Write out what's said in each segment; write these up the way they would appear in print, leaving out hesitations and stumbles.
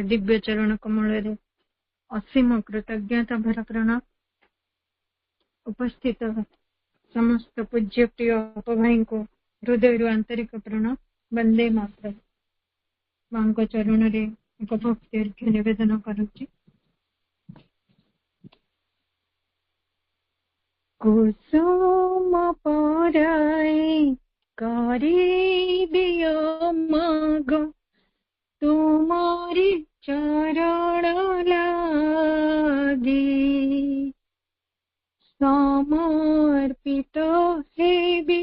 दिव्य चरण कमल असीम कृतज्ञता भर प्रणाम। उपस्थित समस्त पूज्य प्रिय भाई को हृदय आंतरिक प्रणाम। वंदे मातरम। मां चरण रे एक भक्ति अर्घ्य निवेदन करुच्ची। कुसुम पराई करी दियो माग तुम्हारी चरण लागी समर्पित हेबी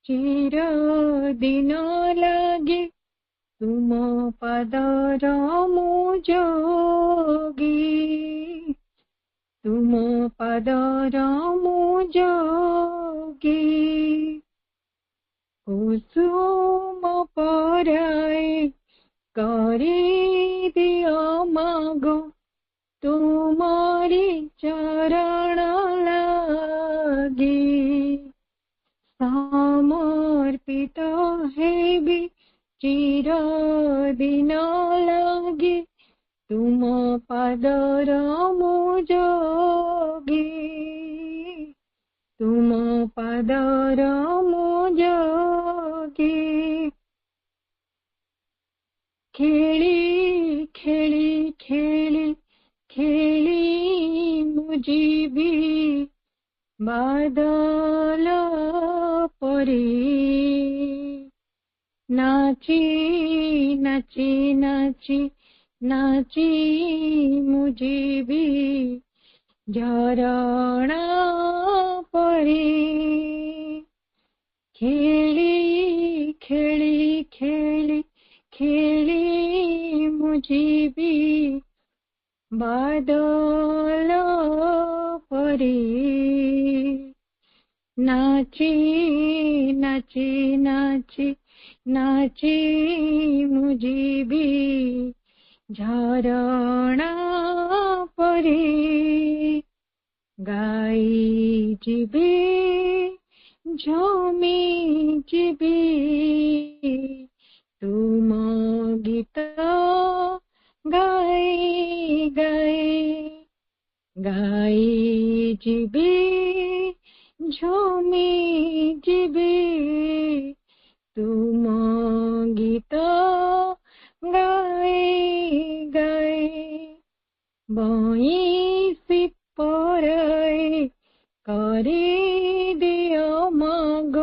चिर दिन लागे तुम पदर मुजोगी तुम पदर मुजोगी। कुसुम पराई करी दियो मागो तुम्हारी चरण लागी समर्पित हेबी चिर दिन लागे तुम पदर मुजोगी तुम पदर मुजोगी। खेली खेली खेली खेली मुझीबी बादल परी नाची नाची नाची नाची मुझीबी झरणा परी खेली खेली खेली खेली मुझीबी बादल परी नाची नाची नाची नाची मुझीबी झरणा परी गाई जीबी झमी जीबी तुम गीत गाई गाई गाई जीबी झमी जीबी तुम गीत गाई गाई बंसी पराई करी दियो माग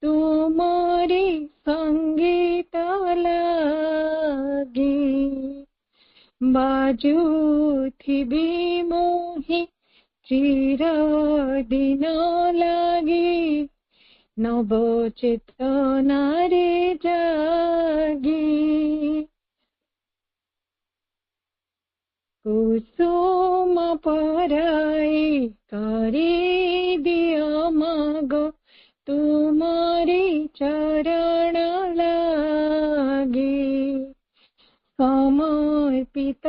तुम्हारी संगीत लागी बाजू थी मोहि चिर दिन लागी नव चेतना रे जागी कुसुम पराई करी दियो माग तुम्हारी चरण लागी समर्पित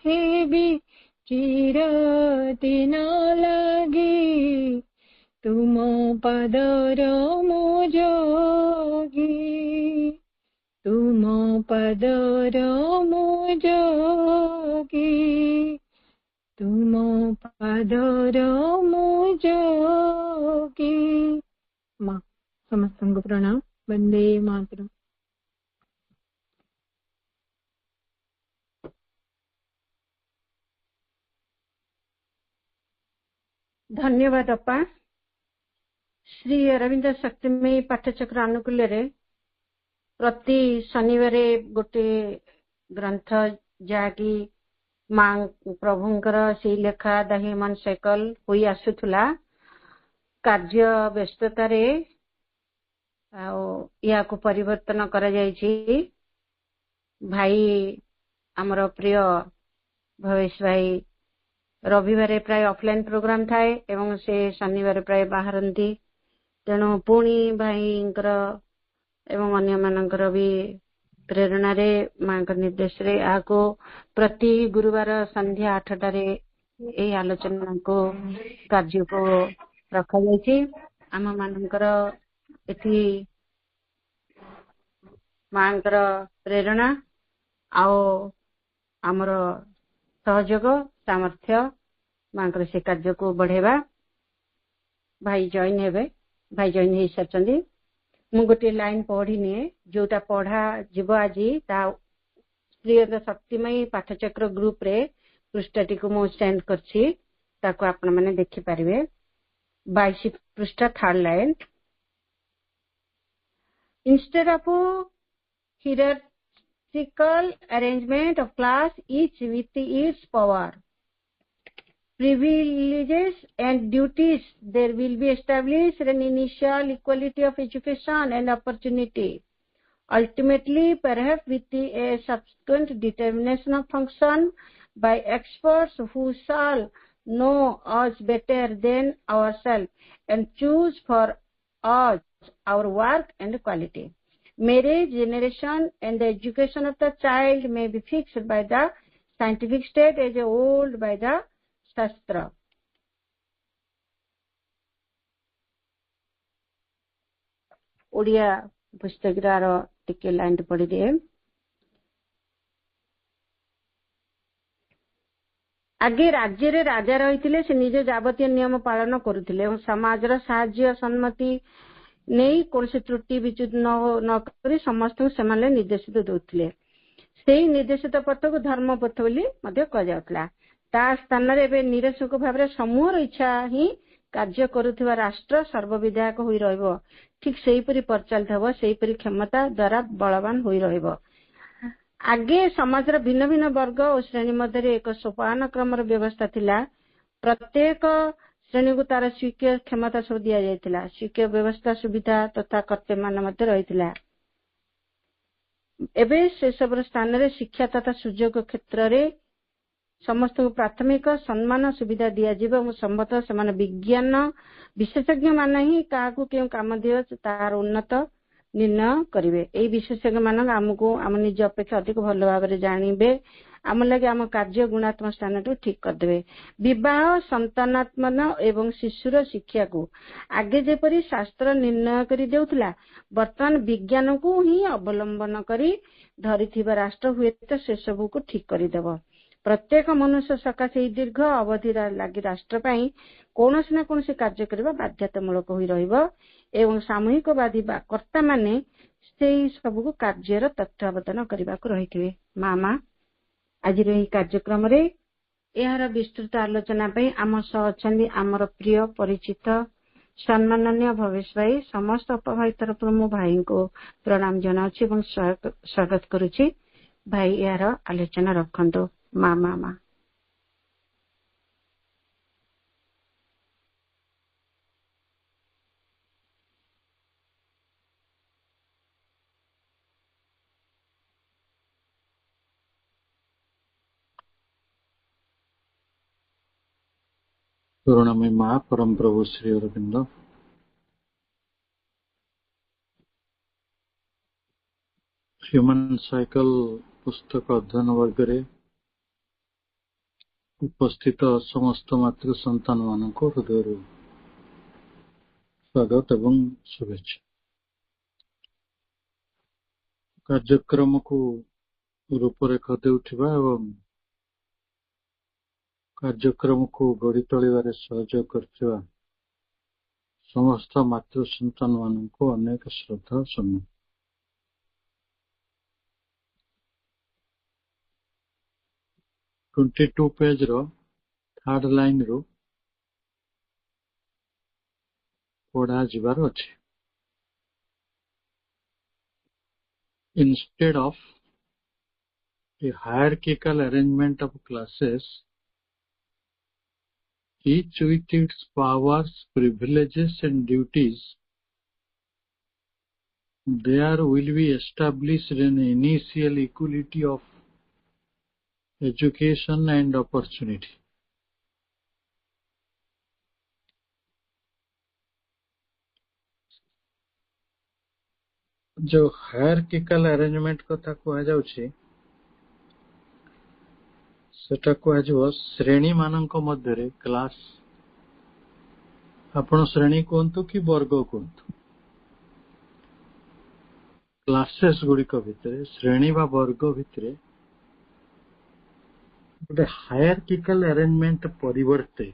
हेबी चिर दिन लागी तुम पदर मुजोगी तुम पदर मुजोगी तुम पदर मुजोगी। माँ समस्त प्रणाम। वंदे मातरम। धन्यवाद अपा। श्री अरविंद शक्तिमयी पाठचक्र अनुकूल प्रति शनिवार गोटे ग्रंथ जाकि मां प्रभुंकर से लेखा द ह्यूमन साइकिल हुई आसुला कार्य व्यस्ततार या को परिवर्तन करा जायछि। भाई आमर प्रिय भवेश भाई रविवार प्राय ऑफलाइन प्रोग्राम थाए एवं से शनिवार प्राय बाहरती तेणु पुणी भाईंकर एवं अन्य मानकर भी प्रेरणा रे मां निर्देश रे आको प्रति गुरुवार संध्या 8टार ए आलोचना को कार्य को रखा जायछि। आम मानकर एथि मांकर प्रेरणा आओ आमर सहयोग सामर्थ्य मांकर से कार्य को बढ़ेवा भाई जॉइन हेबे भाई जॉइन हे सारचंदी मु गोटे लाइन पढ़ी निए जोटा पढ़ा जीव आज ता प्रिय शक्तिमयी पाठचक्र ग्रुप रे पृष्ठटी को मु सेंड करछि ताको आपण माने देखि परिबे 22 पृष्ठ third line instead of a hierarchical arrangement of class each with its power privileges and duties there will be established an initial equality of education and opportunity ultimately perhaps with a subsequent determination of function by experts who shall know us better than ourselves and choose for us our work and quality. Marriage, generation and the education of the child may be fixed by the scientific state as old by the Shastra. Odia पुस्तकरार टिके line पढ़ी दिए आगे राज्य रे राजा रही से निज जावतीय नियम पालन करुथिले समाजर साहाय्य सम्मति नहीं कौन त्रुटि विच्युत न करी समस्त से निर्देशित दौले से निर्देशित पथ को धर्म पथ बोली कहुला ता स्थान रे निरसक भाव समूहर इच्छा ही कार्य करुवा राष्ट्र सर्वविधायक होई रहइबो ठीक सेहीपरि परिचालित हबो सेहीपरि क्षमता द्वारा बलवान होई रहइबो आगे समाजर भिन्न भिन्न वर्ग और श्रेणी मध्य एक सोपान क्रमर व्यवस्था थिला प्रत्येक श्रेणी को तार स्वीकृत क्षमता सब दिया जायतिला स्वीकृत व्यवस्था सुविधा तथा कर्तव्य मान मध्य रहितिला एबे से सब स्थान रे शिक्षा तथा सुयोग क्षेत्र रे समस्त को प्राथमिक सम्मान सुविधा दिया जीव संभवत से विज्ञान विशेषज्ञ मान ही क्या क्यों काम दियो तार उन्नत निर्णय करिवे एई विशेषज्ञ मान हमको आम निज अपेक्षा अधिक भल भाव में जानवे आम लगे आम कार्य गुणात्मक स्थान को ठीक करदे विवाह संतानात्मन एवं शिशुर शिक्षा को आगे जेपरी शास्त्र निर्णय करी देउथला वर्तमान विज्ञान को ही अवलंबन करी धरिथिबा राष्ट्र हुए तो से सब को ठीक करी देबो प्रत्येक मनुष्य सकाशे दीर्घ अवधि लगी राष्ट्र पाई कौनसी ना कौनसी कार्य करबा बाध्यतामूलक होई रहइबो एवं सामूहिकवादी बा कर्ता माने सेही सब को कार्यर तत्वावधान करबा को रहिथिबे मामा आज रही कार्यक्रम रे यार विस्तृत आलोचना पे आम सह अछंदी आमर प्रिय परिचित सम्माननीय भवेश भाई समस्त उपभाई तरफ मो भाई को प्रणाम जनाउछि एवं स्वागत करुछि भाई यार आलोचना रखंतो मामा करुणामय माँ परम प्रभु श्री अरविंद ह्यूमन साइकिल पुस्तक अध्ययन वर्ग रे उपस्थित समस्त मातृ संतान मान हृदय स्वागत एवं शुभेच्छा कार्यक्रम को रूपरेखा देउथिबा एवं कार्यक्रम को गढ़ी तोलिबारे सहयोग करथिबा समस्त मातृ संतान मान को अनेक श्रद्धा सम्मान 22 पेज रो थर्ड लाइन रो पढ़ा जिबार अछि instead of a hierarchical arrangement of classes each with its powers privileges and duties there will be established an initial equality of education and opportunity जो हायरार्किकल अरेंजमेंट कथा कह जाउछि सेटा कह जाव श्रेणी मानक मध्य रे क्लास आपण श्रेणी कोंतु कि वर्ग कोंतु क्लासेस गुडी को भितरे श्रेणी बा वर्ग भितरे ଗୋଟେ ହାୟାରକିକାଲ ଆରେଞ୍ଜମେଣ୍ଟ ପରିବର୍ତ୍ତେ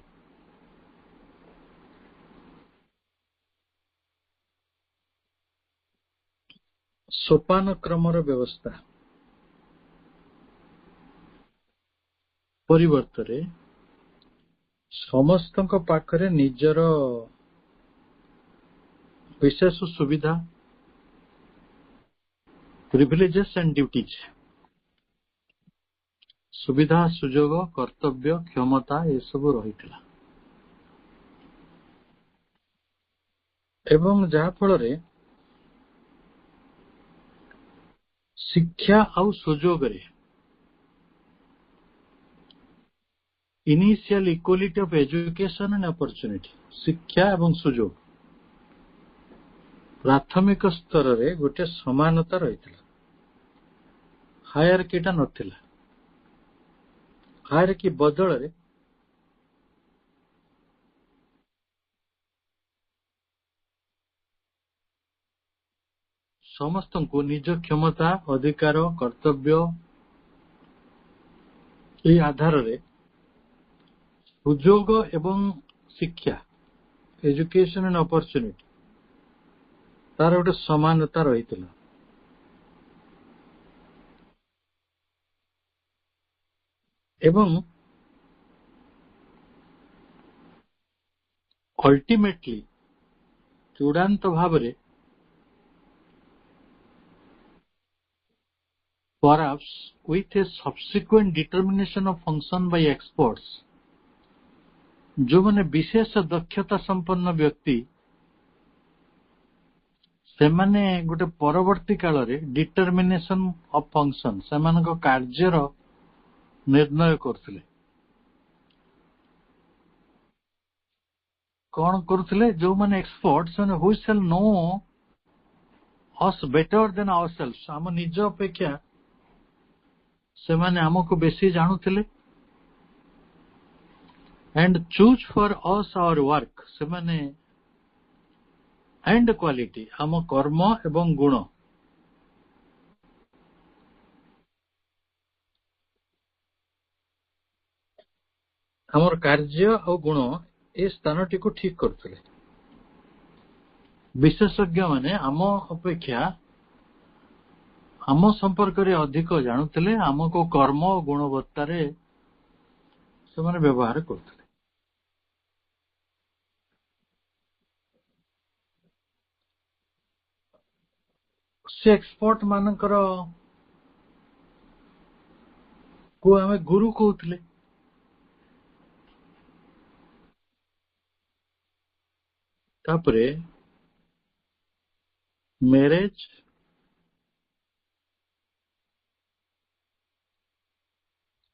सोपान क्रमर व्यवस्था परिवर्तरे समस्तଙ୍କ पाखरे निजर विशेष सुविधा प्रिविलेजेस एंड ड्यूटीज सुविधा सुजोग कर्तव्य क्षमता ये सब रहितला एवं जहा फलरे शिक्षा आउ सुजोग रे initial equality of education and opportunity शिक्षा एवं सुजोग प्राथमिक स्तर रे गोटे समानता रहितला हायरकीटा नथिला हायरकी बदल रे समस्त को निज क्षमता अधिकार कर्तव्य ये आधार रे सुजोग एवं शिक्षा एजुकेशन एंड अपॉर्चुनिटी तार गोटे समानता रहितला एवं अल्टीमेटली चूड़ांत भाव रे perhaps with a subsequent determination of function by experts जो माने विशेष दक्षता संपन्न व्यक्ति से माने गोटे परवर्ती काल रे डिटरमिनेशन ऑफ फंक्शन से माने को कार्यर निर्णय करथिले कौन करथिले जो माने एक्सपर्ट्स माने who shall know us better than ourselves हम निज अपेक्षा से माने हमको बेसी जानुथिले and choose for us our work से माने एंड क्वालिटी हम कर्म एवं गुण हमर कार्य और गुण ए स्थानटी को ठीक करथिले विशेषज्ञ माने हम अपेक्षा हम संपर्क रे अधिक जानुथिले हमको कर्म और गुणवत्ता रे से माने व्यवहार करथिले से एक्सपर्ट मानकर को हमें गुरु कहउथिले तापरे marriage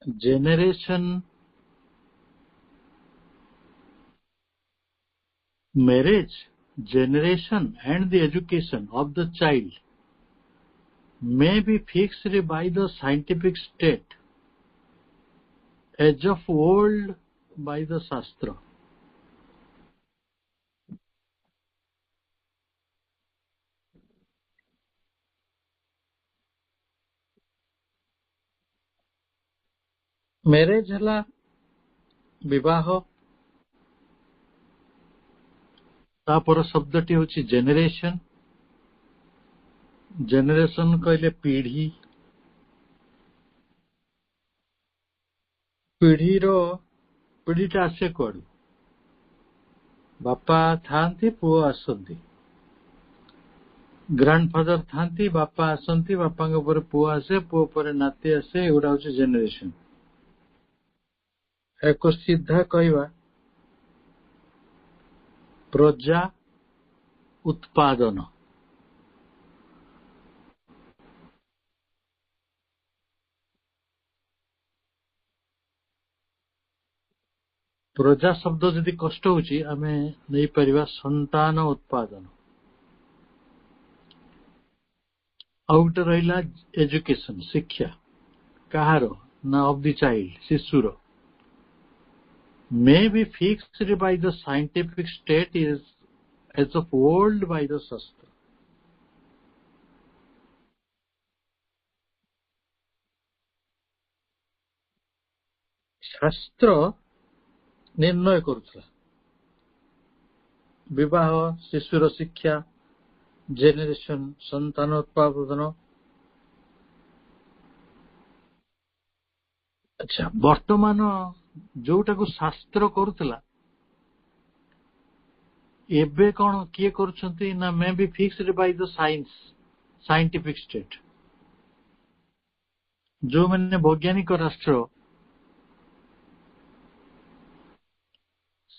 generation marriage generation and the education of the child may be fixed by the scientific state as of old by the shastra marriage हला विवाह तापर शब्दटी होची जेनेरेशन जेनेरेशन कहले पीढ़ी पीढ़ीटा आसे कोड बापा थांती पुओ आसंती ग्रांडफादर थांती बापा आसंती बापा के ऊपर पुओ आसे पुओ पर नाती आसे एगुडा होची जेनेरेशन एक सीधा कहवा प्रजा उत्पादन प्रजा शब्द जदि कष्ट होची आमे नहीं परिवा संतान उत्पादन आउट रहिला एजुकेशन शिक्षा कहारो ना ऑफ द चाइल्ड शिशुर may be fixed by the scientific state is as of old by the shastra ଶାସ୍ତ୍ର ନିର୍ଣ୍ଣୟ କରୁଥିଲା ବିବାହ, ଶିଶୁର ଶିକ୍ଷା, ଜେନେରେସନ, ସନ୍ତାନ ଉତ୍ପାଦନ। ଆଚ୍ଛା, ବର୍ତ୍ତମାନ ଯୋଉଟାକୁ ଶାସ୍ତ୍ର କରୁଥିଲା ଏବେ କଣ କିଏ କରୁଛନ୍ତି ନା ମେ ବି ଫିକ୍ସଡ ବାଇ ଦ ସାଇଣ୍ଟିଫିକ ଷ୍ଟେଟ। ଯୋଉମାନେ ବୈଜ୍ଞାନିକ ରାଷ୍ଟ୍ର,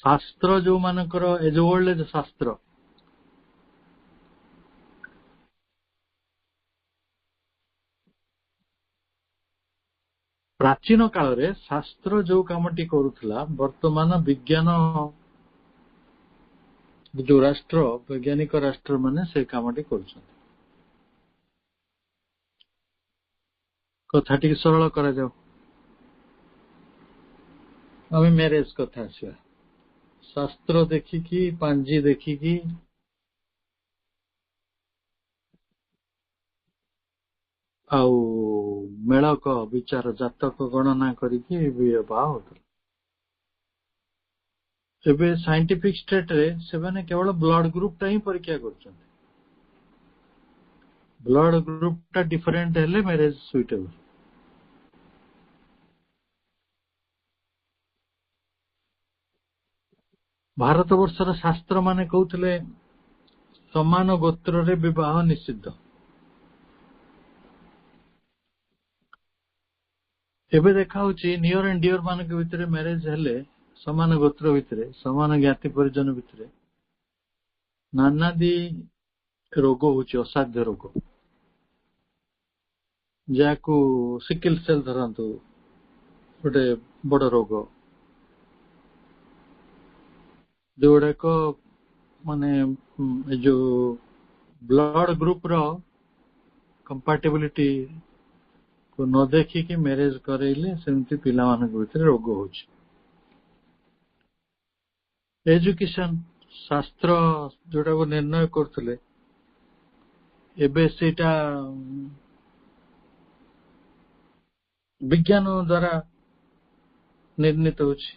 ଶାସ୍ତ୍ର ଯୋଉମାନଙ୍କର ଏଜ ଓଲ୍ଡ ଏଜ ଶାସ୍ତ୍ର, ପ୍ରାଚୀନ କାଳରେ ଶାସ୍ତ୍ର ଯୋଉ କାମଟି କରୁଥିଲା, ବର୍ତ୍ତମାନ ବିଜ୍ଞାନ ଯୋଉ ରାଷ୍ଟ୍ର, ବୈଜ୍ଞାନିକ ରାଷ୍ଟ୍ର ମାନେ ସେ କାମଟି କରୁଛନ୍ତି। କଥା ଟିକେ ସରଳ କରାଯାଉ। ଆମେ ମ୍ୟାରେଜ କଥା ଆସିବା। ଶାସ୍ତ୍ର ଦେଖିକି, ପାଞ୍ଜି ଦେଖିକି ଆଉ ମେଳକ ବିଚାର ଜାତକ ଗଣନା କରିକି ବିବାହ ହଉଥିଲା। ଏବେ ସାଇଣ୍ଟିଫିକ ଷ୍ଟେଟରେ ସେମାନେ କେବଳ ବ୍ଲଡ ଗ୍ରୁପଟା ହିଁ ପରୀକ୍ଷା କରୁଛନ୍ତି। ବ୍ଲଡ ଗ୍ରୁପଟା ଡିଫରେଣ୍ଟ ହେଲେ ମ୍ୟାରେଜ ସୁଇଟେବଲ। ଭାରତ ବର୍ଷର ଶାସ୍ତ୍ର ମାନେ କହୁଥିଲେ ସମାନ ଗୋତ୍ରରେ ବିବାହ ନିଷିଦ୍ଧ। ଏବେ ଦେଖା ହଉଛି ନିୟର ଆଣ୍ଡ ଡିୟର ମାନଙ୍କ ଭିତରେ ମ୍ୟାରେଜ ହେଲେ, ସମାନ ଗୋତ୍ର ଭିତରେ, ସମାନ ଜ୍ଞାତି ପରିଜନ ଭିତରେ ନାନାଦି ରୋଗ ହଉଛି, ଅସାଧ୍ୟ ରୋଗ, ଯାହାକୁ ସିକିଲ ସେଲ ଧରନ୍ତୁ, ଗୋଟେ ବଡ ରୋଗ, ଯୋଉଗୁଡାକ ମାନେ ଏ ଯୋଉ ବ୍ଲଡ ଗ୍ରୁପ ର କମ୍ପାଟିବିଲିଟି କୁ ନ ଦେଖିକି ମ୍ୟାରେଜ କରେଇଲେ ସେମିତି ପିଲାମାନଙ୍କ ଭିତରେ ରୋଗ ହଉଛି। ଏଜୁକେସନ, ଶାସ୍ତ୍ର ଯୋଉଟାକୁ ନିର୍ଣ୍ଣୟ କରୁଥିଲେ ଏବେ ସେଇଟା ବିଜ୍ଞାନ ଦ୍ୱାରା ନିର୍ଣ୍ଣିତ ହଉଛି।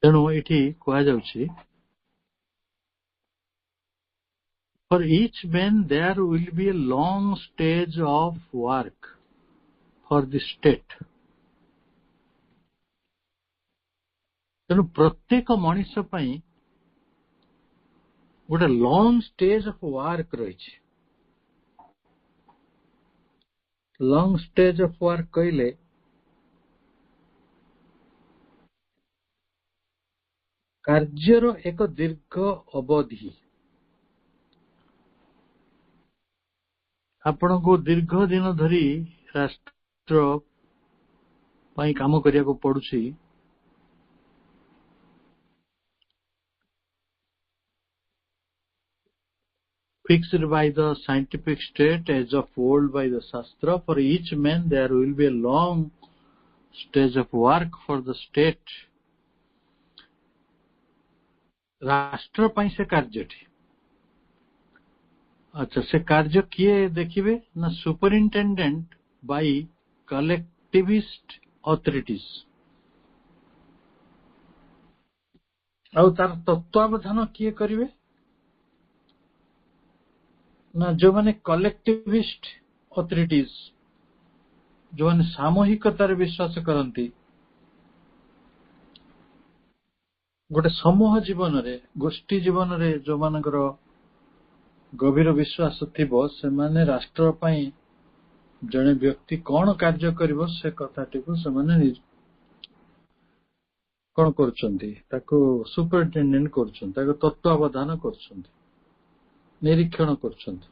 ତେଣୁ ଏଠି କୁହାଯାଉଛି, for each man there will be a long stage of work for the state। ତେଣୁ ପ୍ରତ୍ୟେକ ମଣିଷ ପାଇଁ ଗୋଟେ ଲଙ୍ଗ ଷ୍ଟେଜ ଅଫ ୱାର୍କ ରହିଛି। ଲଙ୍ଗ ଷ୍ଟେଜ ଅଫ ୱାର୍କ କହିଲେ କାର୍ଯ୍ୟର ଏକ ଦୀର୍ଘ ଅବଧି। ଆପଣଙ୍କୁ ଦୀର୍ଘ ଦିନ ଧରି ରାଷ୍ଟ୍ର ପାଇଁ କାମ କରିବାକୁ ପଡୁଛି। Fixed by the scientific state, as of old by the Shastra, for each man there will be a long stage of work for the state। ରାଷ୍ଟ୍ର ପାଇଁ ସେ କାର୍ଯ୍ୟଟି। ଆଚ୍ଛା, ସେ କାର୍ଯ୍ୟ କିଏ ଦେଖିବେ ନା ସୁପରିନଟେଣ୍ଡେଣ୍ଟ ବାଇ କଲେକ୍ଟିଭିଷ୍ଟ ଅଥରିଟିଜ। ଆଉ ତାର ତତ୍ତ୍ୱାବଧାନ କିଏ କରିବେ ନା ଯୋଉମାନେ କଲେକ୍ଟିଭିଷ୍ଟ ଅଥରିଟିଜ, ଯୋଉମାନେ ସାମୂହିକତାରେ ବିଶ୍ୱାସ କରନ୍ତି, ଗୋଟେ ସମୂହ ଜୀବନରେ, ଗୋଷ୍ଠୀ ଜୀବନରେ ଯୋଉମାନଙ୍କର ଗଭୀର ବିଶ୍ୱାସ ଥିବ, ସେମାନେ ରାଷ୍ଟ୍ର ପାଇଁ ଜଣେ ବ୍ୟକ୍ତି କଣ କାର୍ଯ୍ୟ କରିବ ସେ କଥାଟିକୁ ସେମାନେ କଣ କରୁଛନ୍ତି, ତାକୁ ସୁପରିନଟେଣ୍ଡେଣ୍ଟ କରୁଛନ୍ତି, ତାକୁ ତତ୍ତ୍ୱାବଧାନ କରୁଛନ୍ତି, ନିରୀକ୍ଷଣ କରୁଛନ୍ତି।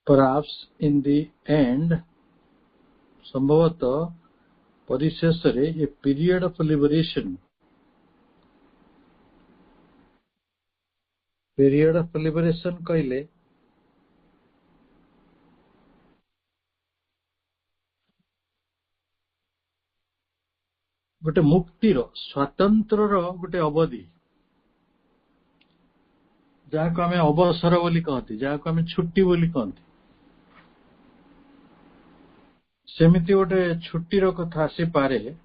Perhaps in the end, ସମ୍ଭବତଃ ପରିଶେଷରେ a period of liberation, period of liberation କହିଲେ गोटे मुक्तिर स्वातंत्र गोटे अवधि जहाँ आम अवसर बोली कहती जहाँ आम छुट्टी बोली कहती सेमिति गोटे छुट्टीर कथा आसीपे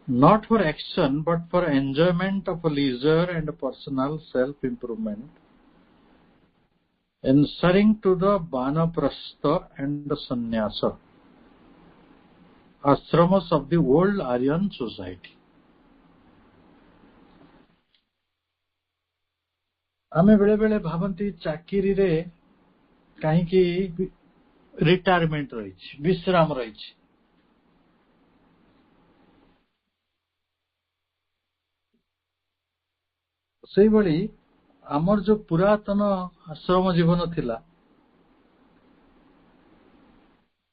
not for action but for enjoyment of leisure and personal self improvement answering to the vanaprastha and the sannyasa ashramas of the old Aryan society. आमे बेले बेले भावंती चाकरी रे कहीं की रिटायरमेंट रही विश्राम रही से भली आमर जो पुरातन आश्रम जीवन थिला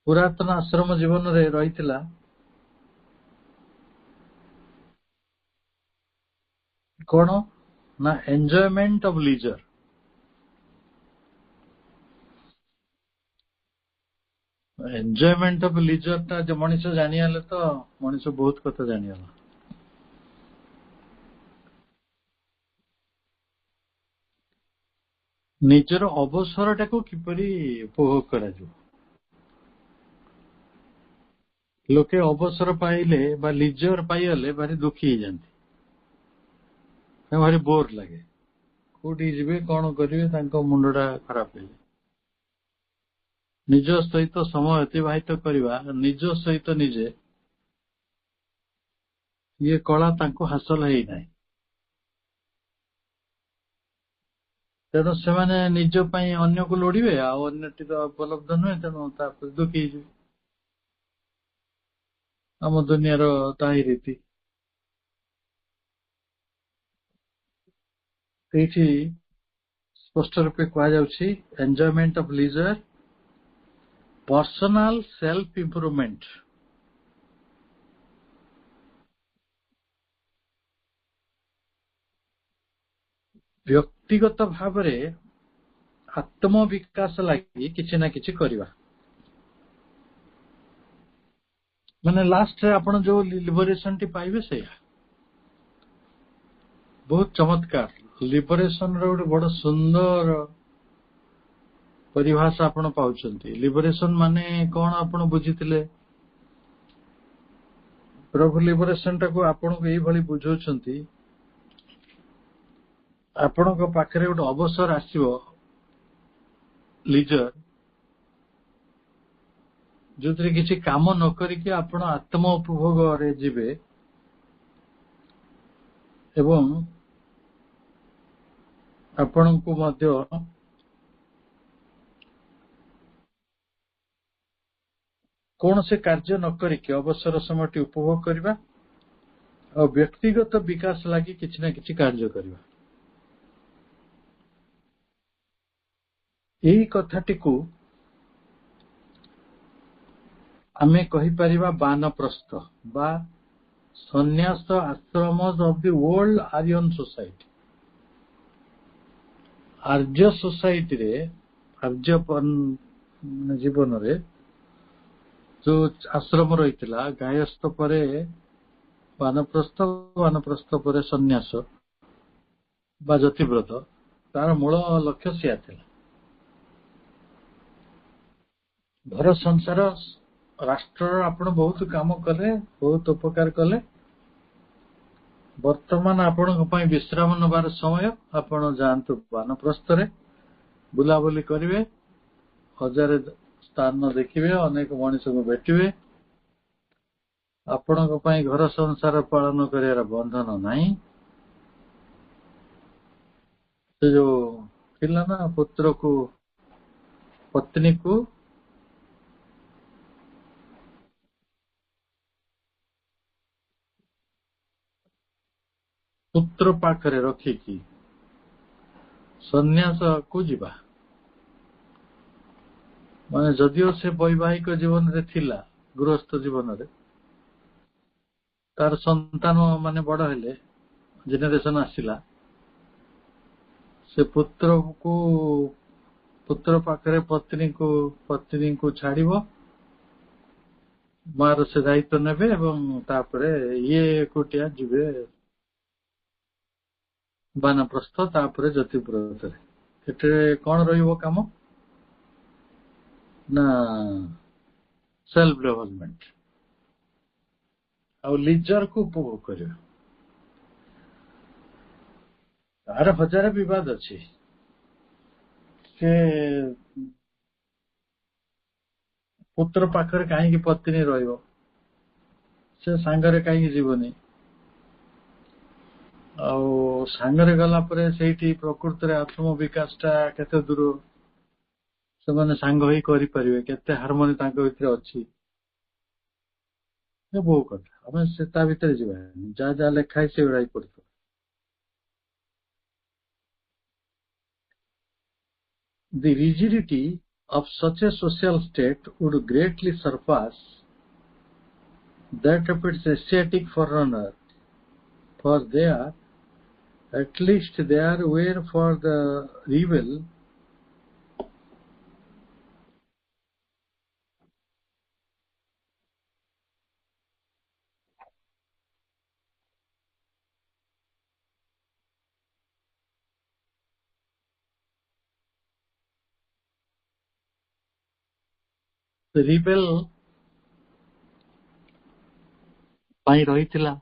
पुरातन आश्रम जीवन रे रही थिला कौन ना enjoyment of leisure enjoyment of leisure ता जो मनीष जानियाले तो मनीष बहुत कथा जानियाला निजर अवसर टाको किपरि उपभोग करा जो लोके अवसर पाइले बा लीजर पाइले भारी दुखी हो जाती भारी बोर लगे कोठी जीवे कौन करेंगे मुंडा खराब है निज सहित समय अतिबाहित करवा निज सहित निजे ये कला तांको हासिल है ना तेणु से निज अन्य को लोड़े आन्यटी तो उपलब्ध नुहे तेणु दुखी आम दुनिया ताही रीति ये स्पष्ट रूपे कहुच्छी enjoyment of leisure personal self improvement व्यक्तिगत भाव में आत्म विकास लगी किसी ना किसी करवा माने लास्ट रे आपण जो लिबरेशन टी पाइबे से बहुत चमत्कार लिबरेशन रो बड़ सुंदर परिभाषा आपण पाउछंती लिबरेशन माने कौन आपण बुझीतिले प्रभु लिबरेशन टाको आपण को एई भली बुझौछंती आपण को पाखरे गोटे अवसर आसीबो लीजर जो किसी काम न करिके आपण आत्म उपभोग रे जिबे एवं आपण को मध्य कौन से कार्य न करिके अवसर समय उपभोग करवा और व्यक्तिगत विकास लगी किसी ना किसी कार्य करवा यही कथाटी को आमे कहि परिबा वानप्रस्थ बा सन्यास आश्रम of the old Aryan society Arya society रे आर्य जीवन रे जो आश्रम रही गायस्थ परे वानप्रस्थ वानप्रस्थ परे सन्यास बा जतिव्रत तार मूल लक्ष्य सिया थिला घर संसार राष्ट्र आपण बहुत काम कले बहुत उपकार कले वर्तमान आपण विश्राम नबार समय आपण जातु वानप्रस्थ रे बुलाबुली करिवे हजार स्थान देखिए अनेक मनीष को भेटे आपण घर संसार पालन कर बंधन नहीं से जो थिला ना पुत्र को पत्नी को पुत्र पाखरे रखिकी सन्यास को जीवा माने जदियो से वैवाहिक जीवन रे थिला गृहस्थ जीवन रे तार संतान माने बड़ हेले जेनेरेशन आसिला से पुत्र पाखरे पत्नी को छाड़िबो ମାର ସେ ଦାୟିତ୍ୱ ନେବେ ଏବଂ ତାପରେ ଇଏ ଏକୁଟିଆ ଯିବେ ବାନପ୍ରସ୍ଥ, ତାପରେ ଜ୍ୟୋତିବ୍ରତରେ। ଏଥିରେ କଣ ରହିବ କାମ ନା ସେଲ୍ଫ ଡେଭଲପମେଣ୍ଟ ଆଉ ଲିଜରକୁ ଉପଭୋଗ କରିବା। ତାର ହଜାରେ ବିବାଦ ଅଛି। ସେ ପୁତ୍ର ପାଖରେ କାହିଁକି ପତ୍ନୀ ରହିବ, ସେ ସାଙ୍ଗରେ କାହିଁକି ଯିବନି, ଆଉ ସାଙ୍ଗରେ ଗଲା ପରେ ସେଇଠି ପ୍ରକୃତରେ ଆତ୍ମ ବିକାଶ ଟା କେତେ ଦୂର ସେମାନେ ସାଙ୍ଗ ହେଇ କରିପାରିବେ, କେତେ ହାରମୋନି ତାଙ୍କ ଭିତରେ ଅଛି, ବହୁ କଥା। ଆମେ ସେ ତା ଭିତରେ ଯିବା, ଯାହା ଯାହା ଲେଖା ହେଇ ସେଗୁଡା ହିଁ ପଡିଥିବ। The rigidity of such a social state would greatly surpass that of its Asiatic forerunner, for there, at least there were for the rebel ପାଇଁ ରହିଥିଲା।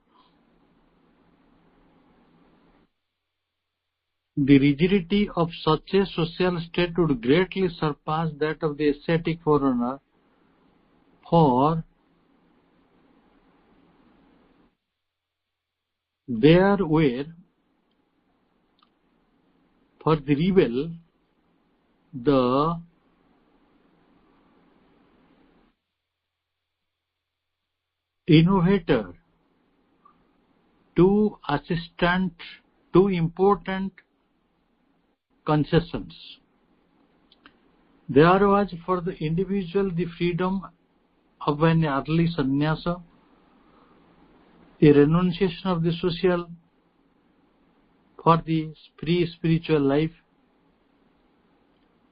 The rigidity of such a social state would greatly surpass that of the Asiatic forerunner, for there were for the rebel the innovator two important concessions. There was for the individual the freedom of an early sannyasa, a renunciation of the social for the free spiritual life,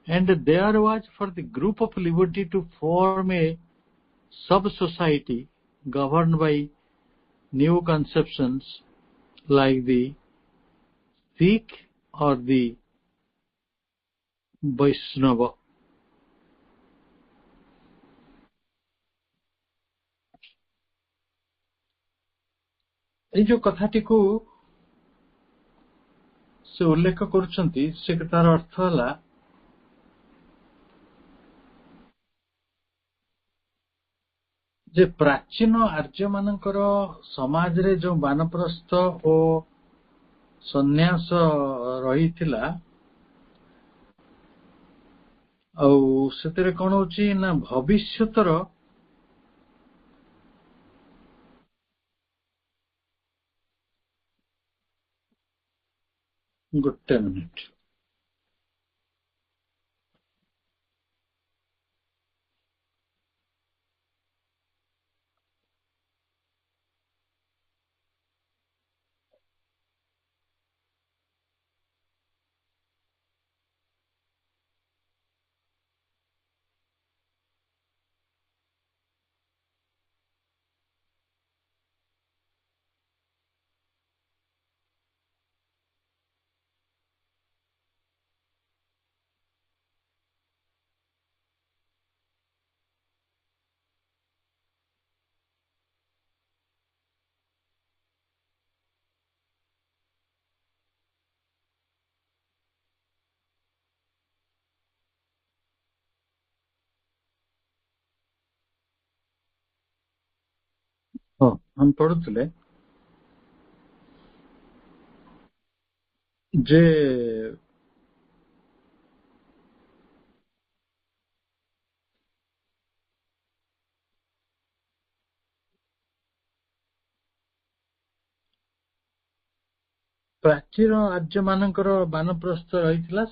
and there was for the group of liberty to form a sub-society governed by new conceptions like the Sikh or the Vaishnava. এই ଯୋଉ କଥାଟିକୁ ସେ ଉଲ୍ଲେଖ କରୁଛନ୍ତି, ସେ ତାର ଅର୍ଥ ହେଲା ଯେ ପ୍ରାଚୀନ ଆର୍ଯ୍ୟମାନଙ୍କର ସମାଜରେ ଯୋଉ ବାନପ୍ରସ୍ଥ ଓ ସନ୍ନ୍ୟାସ ରହିଥିଲା, ଆଉ ସେଥିରେ କଣ ହଉଛି ନା ଭବିଷ୍ୟତର ଗୋଟେ ମିନିଟ ଆମେ ପଢୁଥିଲେ ଯେ ପ୍ରାଚୀନ ଆର୍ଯ୍ୟମାନଙ୍କର ବାନପ୍ରସ୍ଥ ରହିଥିଲା,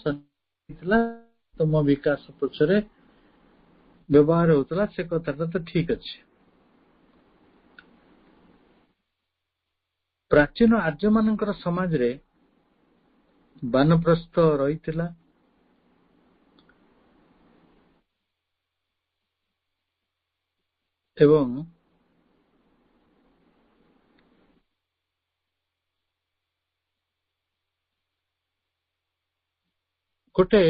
ତମ ବିକାଶ ପଛରେ ବ୍ୟବହାର ହେଉଥିଲା। ସେ କଥାଟା ତ ଠିକ ଅଛି। ପ୍ରାଚୀନ ଆର୍ଯ୍ୟମାନଙ୍କର ସମାଜରେ ବାନପ୍ରସ୍ଥ ରହିଥିଲା ଏବଂ ଗୋଟେ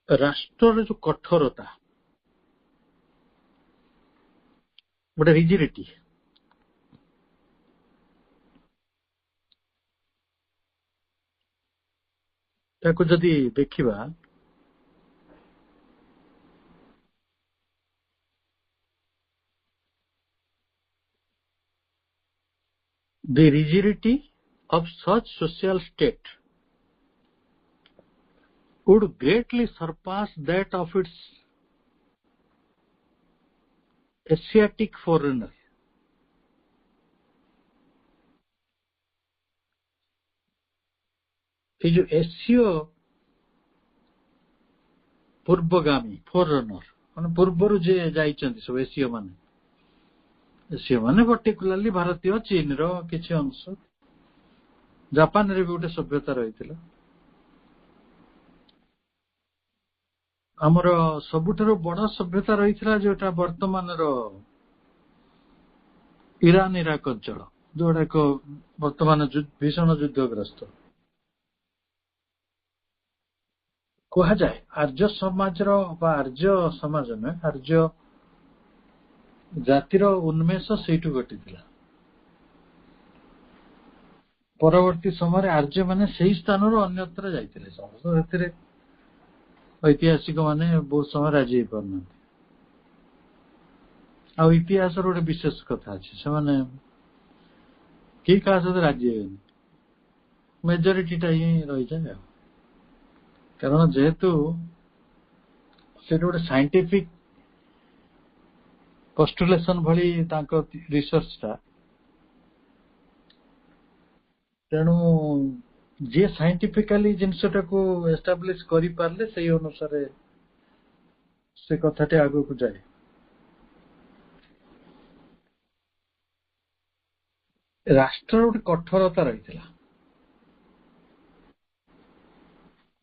ରାଷ୍ଟ୍ରର ଯୋଉ କଠୋରତା, ଗୋଟେ ରିଜିଡିଟି, ତାକୁ ଯଦି ଦେଖିବା the rigidity of such social state would greatly surpass that of its Asiatic foreigner. ये जो एसीय पूर्वगामी फोरनर ମାନେ ପୂର୍ବରୁ ଯିଏ ଯାଇଛନ୍ତି ସବୁ ଏसीୟ ମାନେ ପର୍ଟିକୁଲାରଲି ଭାରତୀୟ, ଚୀନର କିଛି ଅଂଶ, ଜାପାନରେ ବି ଗୋଟେ ସଭ୍ୟତା ରହିଥିଲା। ଆମର ସବୁଠାରୁ ବଡ ସଭ୍ୟତା ରହିଥିଲା ଯୋଉଟା ବର୍ତ୍ତମାନର ଇରାନ ଇରାକ ଅଞ୍ଚଳ, ଯୋଉଟାକ ବର୍ତ୍ତମାନ ଭୀଷଣ ଯୁଦ୍ଧଗ୍ରସ୍ତ। କୁହାଯାଏ ଆର୍ଯ୍ୟ ସମାଜର ବା ଆର୍ଯ୍ୟ ସମାଜ ନୁହେଁ, ଆର୍ଯ୍ୟ ଜାତିର ଉନ୍ମେଷ ସେଇଠୁ ଘଟିଥିଲା। ପରବର୍ତ୍ତୀ ସମୟରେ ଆର୍ଯ୍ୟ ମାନେ ସେଇ ସ୍ଥାନରୁ ଅନ୍ୟତ୍ର ଯାଇଥିଲେ। ସମସ୍ତ ଏଥିରେ ଐତିହାସିକ ମାନେ ବହୁତ ସମୟ ରାଜି ହେଇପାରୁନାହାନ୍ତି। ଆଉ ଇତିହାସର ଗୋଟେ ବିଶେଷ କଥା ଅଛି, ସେମାନେ କେହି କାହା ସହିତ ରାଜି ହେବେନି, ମେଜରିଟିଟା ହିଁ ରହିଯାଏ ଆଉ। କାରଣ ଯେହେତୁ ସେଟା ଗୋଟେ ସାଇଣ୍ଟିଫିକ ପଷ୍ଟୁଲେସନ ଭଳି ତାଙ୍କ ରିସର୍ଚ୍ଚଟା, ତେଣୁ ଯିଏ ସାଇଣ୍ଟିଫିକାଲି ଜିନିଷଟାକୁ ଏଷ୍ଟାବ୍ଲିଶ କରିପାରିଲେ ସେଇ ଅନୁସାରେ ସେ କଥାଟି ଆଗକୁ ଯାଏ। ରାଷ୍ଟ୍ରର ଗୋଟେ କଠୋରତା ରହିଥିଲା।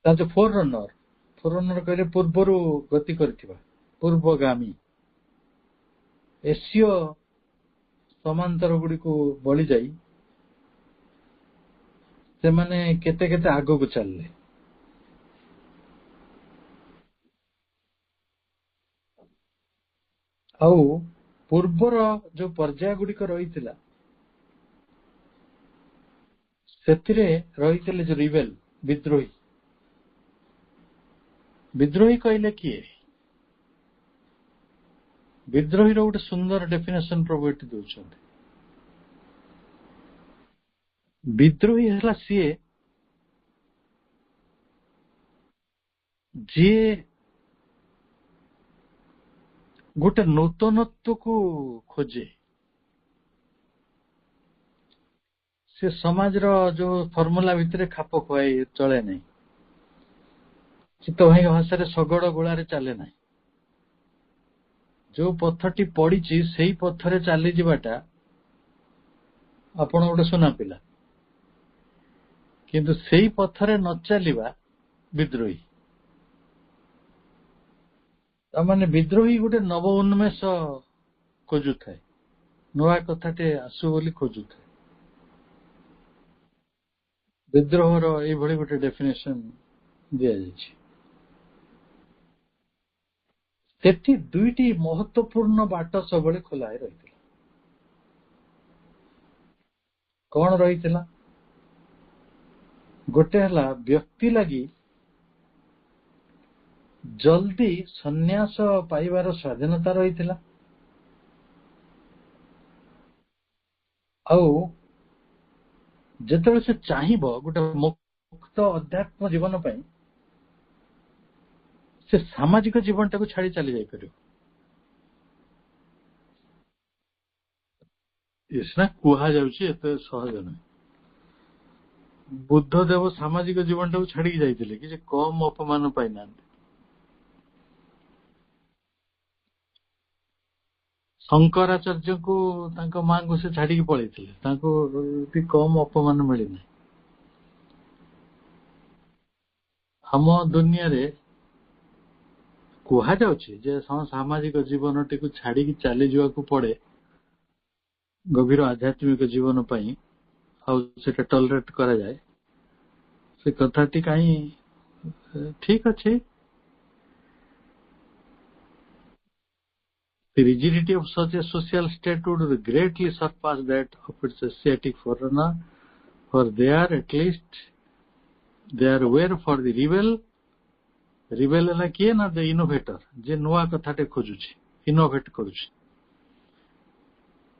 ତା ଯୋଉ ଫୋରରନର କହିଲେ ପୂର୍ବରୁ ଗତି କରିଥିବା, ପୂର୍ବଗାମୀ ଏସୀୟ ସମାନ୍ତର ଗୁଡିକୁ ବଳିଯାଇ ସେମାନେ କେତେ କେତେ ଆଗକୁ ଚାଲିଲେ। ଆଉ ପୂର୍ବର ଯୋଉ ପର୍ଯ୍ୟାୟ ଗୁଡିକ ରହିଥିଲା ସେଥିରେ ରହିଥିଲେ ଯୋଉ ରିବେଲ, ବିଦ୍ରୋହୀ। ବିଦ୍ରୋହୀ କହିଲେ କିଏ? ବିଦ୍ରୋହୀର ଗୋଟେ ସୁନ୍ଦର ଡେଫିନେସନ ପ୍ରଭୁ ଏଠି ଦଉଛନ୍ତି। ବିଦ୍ରୋହୀ ହେଲା ସିଏ ଯିଏ ଗୋଟେ ନୂତନତ୍ୱକୁ ଖୋଜେ, ସେ ସମାଜର ଯୋଉ ଫର୍ମୁଲା ଭିତରେ ଖାପ ଖୁଆଇ ଚଳେ ନାହିଁ, ଚିତ୍ତ ଭାଇ ଭାଷାରେ ଶଗଡ ଗୋଳାରେ ଚାଲେ ନାହିଁ। ଯୋଉ ପଥଟି ପଡିଛି ସେଇ ପଥରେ ଚାଲିଯିବାଟା ଆପଣ ଗୋଟେ ସୁନା ପିଲା, କିନ୍ତୁ ସେଇ ପଥରେ ନ ଚାଲିବା ବିଦ୍ରୋହୀ। ତାମାନେ ବିଦ୍ରୋହୀ ଗୋଟେ ନବ ଉନ୍ମେଷ ଖୋଜୁଥାଏ, ନୂଆ କଥାଟେ ଆସୁ ବୋଲି ଖୋଜୁଥାଏ। ବିଦ୍ରୋହର ଏଇଭଳି ଗୋଟେ ଡେଫିନେସନ ଦିଆଯାଇଛି। ସେଠି ଦୁଇଟି ମହତ୍ୱପୂର୍ଣ୍ଣ ବାଟ ସବୁବେଳେ ଖୋଲା ହୋଇ ରହିଥିଲା। କଣ ରହିଥିଲା? ଗୋଟେ ହେଲା ବ୍ୟକ୍ତି ଲାଗି ଜଲ୍ଦି ସନ୍ନ୍ୟାସ ପାଇବାର ସ୍ୱାଧୀନତା ରହିଥିଲା, ଆଉ ଯେତେବେଳେ ସେ ଚାହିଁବ ଗୋଟେ ମୁକ୍ତ ଅଧ୍ୟାତ୍ମ ଜୀବନ ପାଇଁ, ସେ ସାମାଜିକ ଜୀବନଟାକୁ ଛାଡି ଚାଲି ଯାଇପାରିବ। ସିନା କୁହାଯାଉଛି, ଏତେ ସହଜ ନୁହେଁ। ବୁଦ୍ଧ ଦେବ ସାମାଜିକ ଜୀବନଟାକୁ ଛାଡିକି ଯାଇଥିଲେ, କିଛି କମ ଅପମାନ ପାଇନାହାନ୍ତି। ଶଙ୍କରାଚାର୍ଯ୍ୟଙ୍କୁ ତାଙ୍କ ମାଙ୍କୁ ସେ ଛାଡିକି ପଳେଇଥିଲେ, ତାଙ୍କୁ ବି କମ ଅପମାନ ମିଳିନାହିଁ। ଆମ ଦୁନିଆରେ କୁହାଯାଉଛି ଯେ ସାମାଜିକ ଜୀବନଟିକୁ ଛାଡିକି ଚାଲିଯିବାକୁ ପଡେ ଗଭୀର ଆଧ୍ୟାତ୍ମିକ ଜୀବନ ପାଇଁ, ଆଉ ସେଟା ଟଲରେଟ୍ କରାଯାଏ, ସେ କଥାଟି କାହିଁ ଠିକ ଅଛି। The rigidity of such a social state would greatly surpass that of its Asiatic foreigner, for there at least there were for the rebel ହେଲା କିଏ ନା the innovator, ଯେ ନୂଆ କଥାଟେ ଖୋଜୁଛି, ଇନୋଭେଟ୍ କରୁଛି।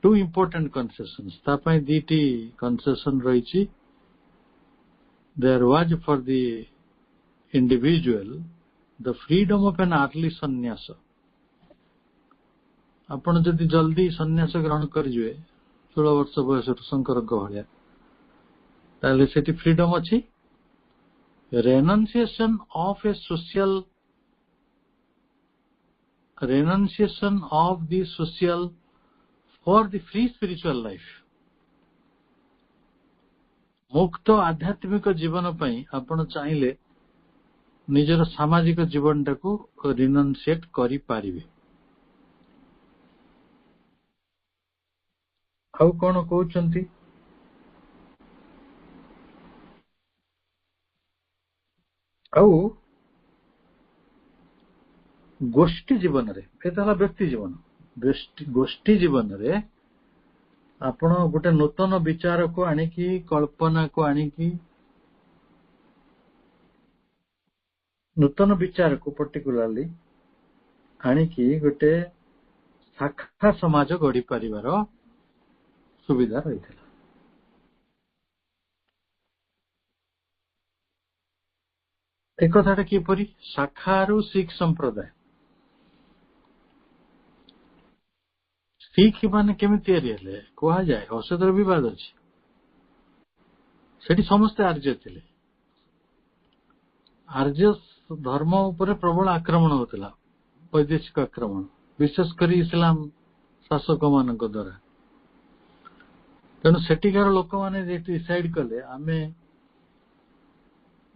Two important concessions, ତା ପାଇଁ ଦୁଇଟି concession ରହିଛି। There was for the individual the freedom of an early sannyasa, ଆପଣ ଯଦି ଜଲ୍ଦି ସନ୍ନ୍ୟାସ ଗ୍ରହଣ କରିଯିବେ 16 ବର୍ଷ ବୟସରୁ ଶଙ୍କରଙ୍କ ଭଳିଆ, ତାହେଲେ ସେଠି ଫ୍ରିଡମ ଅଛି। renunciation of the social for the free spiritual life, ମୁକ୍ତ ଆଧ୍ୟାତ୍ମିକ ଜୀବନ ପାଇଁ ଆପଣ ଚାହିଁଲେ ନିଜର ସାମାଜିକ ଜୀବନଟାକୁ ରିନନ୍ସିଏଟ୍ କରିପାରିବେ। ଆଉ କଣ କହୁଛନ୍ତି? ଆଉ ଗୋଷ୍ଠୀ ଜୀବନରେ, ଏଟା ହେଲା ବ୍ୟକ୍ତି ଜୀବନ, ଗୋଷ୍ଠୀ ଜୀବନରେ ଆପଣ ଗୋଟେ ନୂତନ ବିଚାରକୁ ଆଣିକି, କଳ୍ପନାକୁ ଆଣିକି, ନୂତନ ବିଚାରକୁ ପର୍ଟିକୁଲାରଲି ଆଣିକି ଗୋଟେ ଶାଖା ସମାଜ ଗଢି ପାରିବାର ସୁବିଧା ରହିଥିଲା। ଏ କଥାଟା କିପରି? ଶାଖାରୁ ଶିଖ ସମ୍ପ୍ରଦାୟ, ଶିଖ ମାନେ କେମିତି ତିଆରି ହେଲେ କୁହାଯାଏ, ଅସଦର ବିବାଦ ଅଛି। ସେଠି ସମସ୍ତେ ଆର୍ଯ୍ୟ ଥିଲେ, ଆର୍ଯ୍ୟ ଧର୍ମ ଉପରେ ପ୍ରବଳ ଆକ୍ରମଣ ହଉଥିଲା, ବୈଦେଶିକ ଆକ୍ରମଣ, ବିଶେଷ କରି ଇସଲାମ ଶାସକ ମାନଙ୍କ ଦ୍ୱାରା। ତେଣୁ ସେଠିକାର ଲୋକମାନେ ଡିସାଇଡ୍ କଲେ, ଆମେ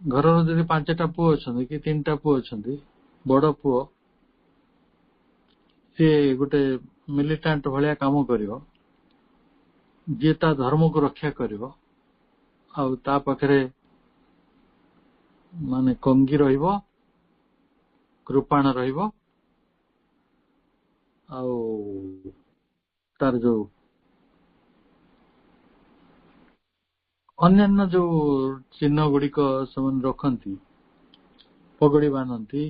ଘରର ଯଦି 5ଟା ପୁଅ ଅଛନ୍ତି କି 3ଟା ପୁଅ ଅଛନ୍ତି, ବଡ ପୁଅ ସିଏ ଗୋଟେ ମିଲିଟାଣ୍ଟ ଭଳିଆ କାମ କରିବ, ଯିଏ ତା ଧର୍ମକୁ ରକ୍ଷା କରିବ, ଆଉ ତା ପାଖରେ ମାନେ କଙ୍ଗି ରହିବ, କୃପାଣ ରହିବ, ଆଉ ତାର ଯୋଉ ଅନ୍ୟାନ୍ୟ ଯୋଉ ଚିହ୍ନ ଗୁଡିକ ସେମାନେ ରଖନ୍ତି, ପଗଡି ବାନ୍ଧନ୍ତି,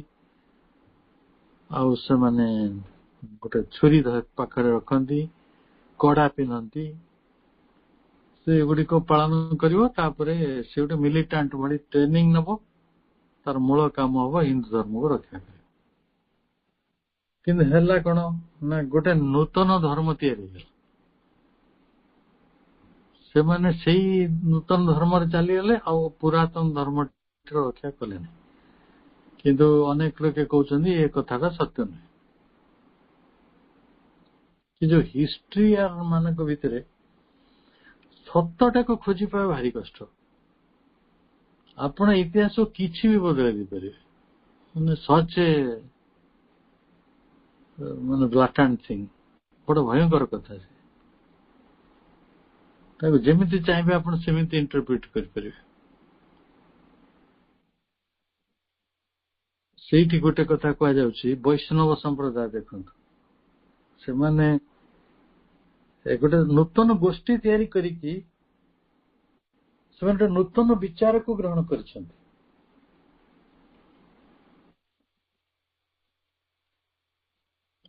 ଆଉ ସେମାନେ ଗୋଟେ ଛୁରୀ ପାଖରେ ରଖନ୍ତି, କଡା ପିନ୍ଧନ୍ତି, ସେଗୁଡିକ ପାଳନ କରିବ। ତାପରେ ସେ ଗୋଟେ ମିଲିଟାଣ୍ଟ ଭଳି ଟ୍ରେନିଂ ନବ, ତାର ମୂଳ କାମ ହବ ହିନ୍ଦୁ ଧର୍ମକୁ ରକ୍ଷା କରିବା। କିନ୍ତୁ ହେଲା କଣ ନା ଗୋଟେ ନୂତନ ଧର୍ମ ତିଆରି ହେଇଗଲା, ସେମାନେ ସେଇ ନୂତନ ଧର୍ମରେ ଚାଲିଗଲେ, ଆଉ ପୁରାତନ ଧର୍ମଟିର ରକ୍ଷା କଲେନି। କିନ୍ତୁ ଅନେକ ଲୋକେ କହୁଛନ୍ତି ଏ କଥାଟା ସତ୍ୟ ନୁହେଁ, କି ଯୋଉ ହିଷ୍ଟ୍ରି ମାନଙ୍କ ଭିତରେ ସତଟାକୁ ଖୋଜି ପାଇବା ଭାରି କଷ୍ଟ। ଆପଣ ଇତିହାସ କିଛି ବି ବଦଳାଇ ଦେଇପାରିବେ, ମାନେ ସଚ ମାନେ ବ୍ଲାଟାଣ୍ଟ ଥିଙ୍ଗ, ବଡ ଭୟଙ୍କର କଥା। ତାକୁ ଯେମିତି ଚାହିଁବେ ଆପଣ ସେମିତି ଇଣ୍ଟରପ୍ରିଟ କରିପାରିବେ। ସେଇଠି ଗୋଟେ କଥା କୁହାଯାଉଛି, ବୈଷ୍ଣବ ସମ୍ପ୍ରଦାୟ ଦେଖନ୍ତୁ, ସେମାନେ ଗୋଟେ ନୂତନ ଗୋଷ୍ଠୀ ତିଆରି କରିକି ସେମାନେ ଗୋଟେ ନୂତନ ବିଚାରକୁ ଗ୍ରହଣ କରିଛନ୍ତି।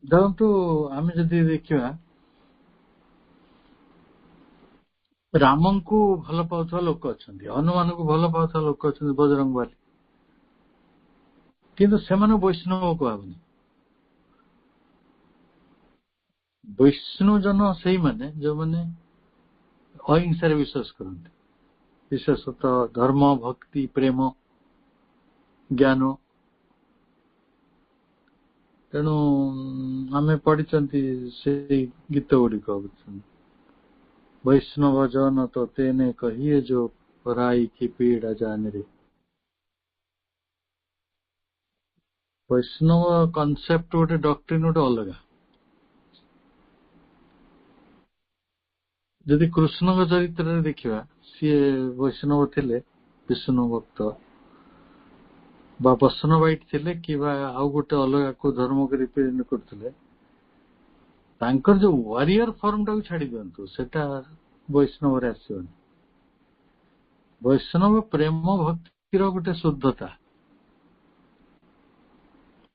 ଧରନ୍ତୁ ଆମେ ଯଦି ଦେଖିବା, ରାମଙ୍କୁ ଭଲ ପାଉଥିବା ଲୋକ ଅଛନ୍ତି, ହନୁମାନଙ୍କୁ ଭଲ ପାଉଥିବା ଲୋକ ଅଛନ୍ତି, ବଜରଙ୍ଗବାଲି, କିନ୍ତୁ ସେମାନଙ୍କୁ ବୈଷ୍ଣବ କୁହାହବନି। ବୈଷ୍ଣବ ଜନ ସେଇମାନେ ଯୋଉମାନେ ଅହିଂସାରେ ବିଶ୍ୱାସ କରନ୍ତି, ବିଶେଷତଃ ଧର୍ମ, ଭକ୍ତି, ପ୍ରେମ, ଜ୍ଞାନ। ତେଣୁ ଆମେ ପଢିଛନ୍ତି ସେଇ ଗୀତ ଗୁଡିକ, ବୈଷ୍ଣବ ଜନ ତ ତେନେ କହିଏ ଯୋ ପରାଇ କି ପୀଡା ଜାନରେ। ବୈଷ୍ଣବ କନସେପ୍ଟ ଗୋଟେ ଡକ୍ଟ୍ରିନ୍ ଗୋଟେ ଅଲଗା। ଯଦି କୃଷ୍ଣଙ୍କ ଚରିତ୍ରରେ ଦେଖିବା, ସିଏ ବୈଷ୍ଣବ ଥିଲେ, ବିଷ୍ଣୁ ଭକ୍ତ ବା ବୈଷ୍ଣବାଇଟ୍ ଥିଲେ କିମ୍ବା ଆଉ ଗୋଟେ ଅଲଗା କୋଉ ଧର୍ମକୁ ରିପ୍ରେଜେଣ୍ଟ କରୁଥିଲେ, ତାଙ୍କର ଯୋଉ ୱାରିୟର ଫର୍ମଟାକୁ ଛାଡି ଦିଅନ୍ତୁ, ସେଟା ବୈଷ୍ଣବରେ ଆସିବନି। ବୈଷ୍ଣବ ପ୍ରେମ ଭକ୍ତିର ଗୋଟେ ଶୁଦ୍ଧତା।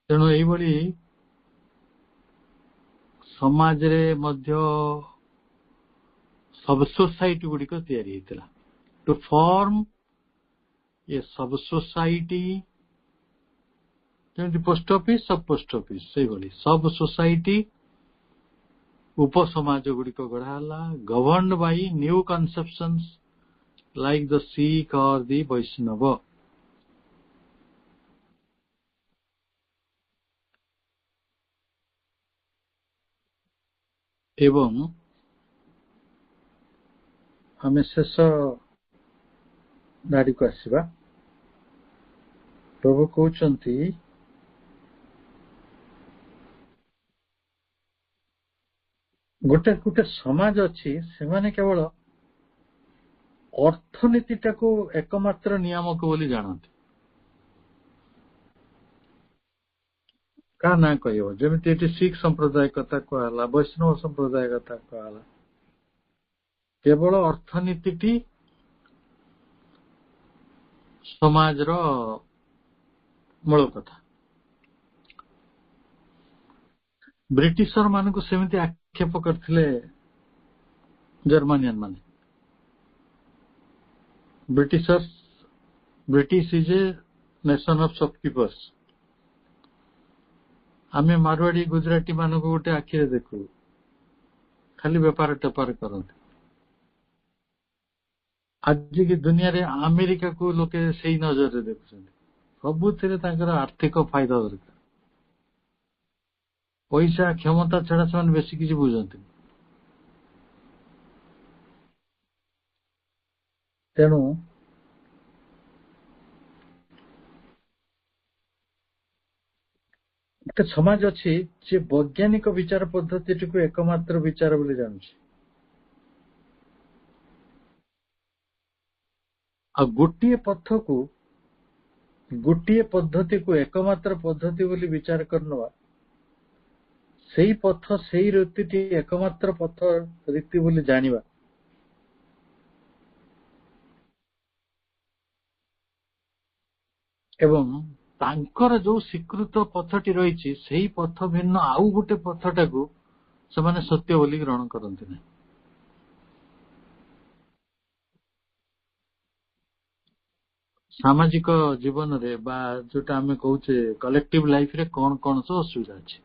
ତେଣୁ ଏଇଭଳି ସମାଜରେ ମଧ୍ୟ ସବ୍ ସୋସାଇଟି ଗୁଡ଼ିକ ତିଆରି ହେଇଥିଲା। To form a sub society, ଯେମିତି post office sub post office, ସେଇଭଳି ସବ୍ ସୋସାଇଟି ଉପସମାଜ ଗୁଡ଼ିକ ଗଢା ହେଲା, governed by new conceptions like the Sikh or the Vaishnav. ଏବଂ ଆମେ ଶେଷ ଧାଡ଼ିକୁ ଆସିବା। ପ୍ରଭୁ କହୁଛନ୍ତି, ଗୋଟେ ଗୋଟେ ସମାଜ ଅଛି, ସେମାନେ କେବଳ ଅର୍ଥନୀତିଟାକୁ ଏକମାତ୍ର ନିୟାମକ ବୋଲି ଜାଣନ୍ତି। କାହା ନାଁ କହିବ? ଯେମିତି ଏଠି ଶିଖ ସମ୍ପ୍ରଦାୟ କଥା କୁହାହେଲା, ବୈଷ୍ଣବ ସମ୍ପ୍ରଦାୟ କଥା କୁହାହେଲା। କେବଳ ଅର୍ଥନୀତିଟି ସମାଜର ମୂଳ କଥା। ବ୍ରିଟିଶର ମାନଙ୍କୁ ସେମିତି ଆକ୍ଷେପ କରିଥିଲେ ଜର୍ମାନିଆନ ମାନେ। British is a nation of shopkeepers. ଆମେ ମାରୱାଡି ଗୁଜରାଟୀ ମାନଙ୍କୁ ଗୋଟେ ଆଖିରେ ଦେଖୁ, ଖାଲି ବେପାର ଟେପାର କରନ୍ତି। ଆଜିକି ଦୁନିଆରେ ଆମେରିକାକୁ ଲୋକେ ସେଇ ନଜରରେ ଦେଖୁଛନ୍ତି। ସବୁଥିରେ ତାଙ୍କର ଆର୍ଥିକ ଫାଇଦା ଦରକାର, ପଇସା କ୍ଷମତା ଛଡା ସେମାନେ ବେଶୀ କିଛି ବୁଝନ୍ତିନି। ତେଣୁ ଗୋଟେ ସମାଜ ଅଛି ଯେ ବୈଜ୍ଞାନିକ ବିଚାର ପଦ୍ଧତିଟିକୁ ଏକମାତ୍ର ବିଚାର ବୋଲି ଜାଣୁଛି, ଆଉ ଗୋଟିଏ ପଦ୍ଧତିକୁ ଏକମାତ୍ର ପଦ୍ଧତି ବୋଲି ବିଚାର କରିନେବା, ସେଇ ପଥ ସେଇ ରୀତିଟି ଏକମାତ୍ର ପଥ ରୀତି ବୋଲି ଜାଣିବା, ଏବଂ ତାଙ୍କର ଯୋଉ ସ୍ୱୀକୃତ ପଥଟି ରହିଛି ସେଇ ପଥ ଭିନ୍ନ ଆଉ ଗୋଟେ ପଥଟାକୁ ସେମାନେ ସତ୍ୟ ବୋଲି ଗ୍ରହଣ କରନ୍ତି ନାହିଁ। ସାମାଜିକ ଜୀବନରେ ବା ଯୋଉଟା ଆମେ କହୁଛେ କଲେକ୍ଟିଭ ଲାଇଫରେ କଣ କଣ ସବୁ ଅସୁବିଧା ଅଛି?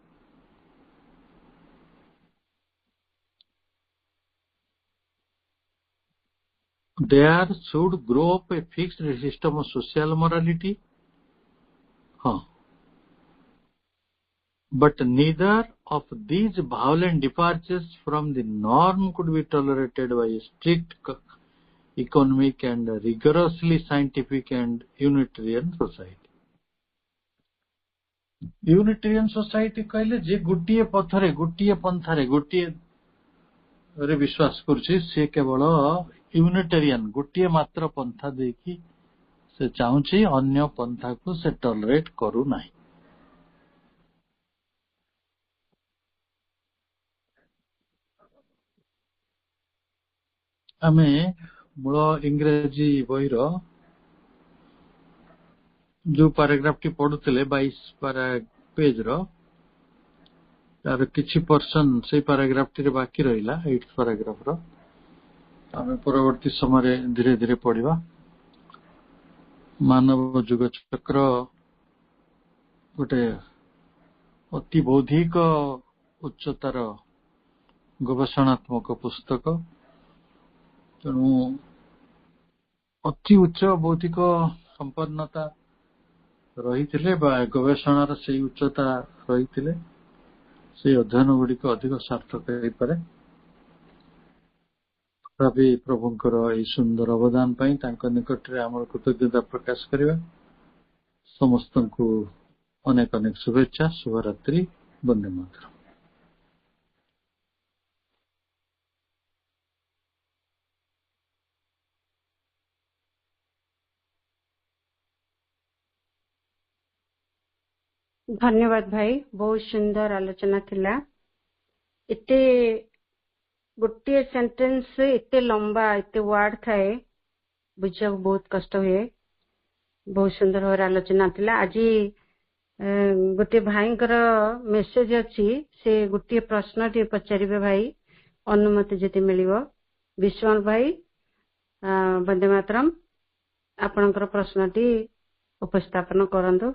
There should grow up a fixed system of social morality. But neither of these violent departures from the norm could be tolerated by a strict economic and rigorously scientific and Unitarian society. Unitarian society କହିଲେ ଯେ ଗୋଟିଏ ପଥରେ, ଗୋଟିଏ ପନ୍ଥାରେ, ଗୋଟିଏ ବିଶ୍ୱାସ କରୁଛି, ସେ କେବଳ ୟୁନିଟେରିଆନ, ଗୋଟିଏ ମାତ୍ର ପନ୍ଥା ଦେଇକି ସେ ଚାହୁଁଛି, ଅନ୍ୟ ପନ୍ଥାକୁ ସେ ଟଲରେଟ କରୁନାହିଁ। ଆମେ ମୂଳ ଇଂରେଜୀ ବହିର ଯୋଉ ପାରାଗ୍ରାଫଟି ପଢୁଥିଲେ 22 ପେଜର, ତାର କିଛି ପର୍ସନ ସେଇ ପାରାଗ୍ରାଫଟିରେ ବାକି ରହିଲା, 8th ପାରାଗ୍ରାଫର। ଆମେ ପରବର୍ତ୍ତୀ ସମୟରେ ଧୀରେ ଧୀରେ ପଢିବା। ମାନବ ଯୁଗ ଚକ୍ର ଗୋଟେ ଅତି ବୌଦ୍ଧିକ ଉଚ୍ଚତାର ଗବେଷଣାତ୍ମକ ପୁସ୍ତକ। ତେଣୁ ଅତି ଉଚ୍ଚ ବୌଦ୍ଧିକ ସମ୍ପନ୍ନତା ରହିଥିଲେ ବା ଗବେଷଣାର ସେଇ ଉଚ୍ଚତା ରହିଥିଲେ ସେଇ ଅଧ୍ୟୟନ ଗୁଡିକ ଅଧିକ ସାର୍ଥକ ହେଇପାରେ। ତଥାପି ପ୍ରଭୁଙ୍କର ଏହି ସୁନ୍ଦର ଅବଦାନ ପାଇଁ ତାଙ୍କ ନିକଟରେ ଆମର କୃତଜ୍ଞତା ପ୍ରକାଶ କରିବା। ସମସ୍ତଙ୍କୁ ଅନେକ ଅନେକ ଶୁଭେଚ୍ଛା, ଶୁଭରାତ୍ରି, ବନ୍ଦେ ମାତରମ୍। ଧନ୍ୟବାଦ ଭାଇ, ବହୁତ ସୁନ୍ଦର ଆଲୋଚନା ଥିଲା। ଏତେ ଗୋଟିଏ ସେଣ୍ଟେନ୍ସ ଏତେ ଲମ୍ବା, ଏତେ ୱାର୍ଡ ଥାଏ, ବୁଝିବାକୁ ବହୁତ କଷ୍ଟ ହୁଏ। ବହୁତ ସୁନ୍ଦର ଭାବରେ ଆଲୋଚନା ଥିଲା। ଆଜି ଗୋଟିଏ ଭାଇଙ୍କର ମେସେଜ ଅଛି, ସେ ଗୋଟିଏ ପ୍ରଶ୍ନଟିଏ ପଚାରିବେ ଭାଇ, ଅନୁମତି ଯଦି ମିଳିବ। ବିଶ୍ୱାଳ ଭାଇ, ବନ୍ଦେ ମାତରମ୍, ଆପଣଙ୍କର ପ୍ରଶ୍ନଟି ଉପସ୍ଥାପନ କରନ୍ତୁ।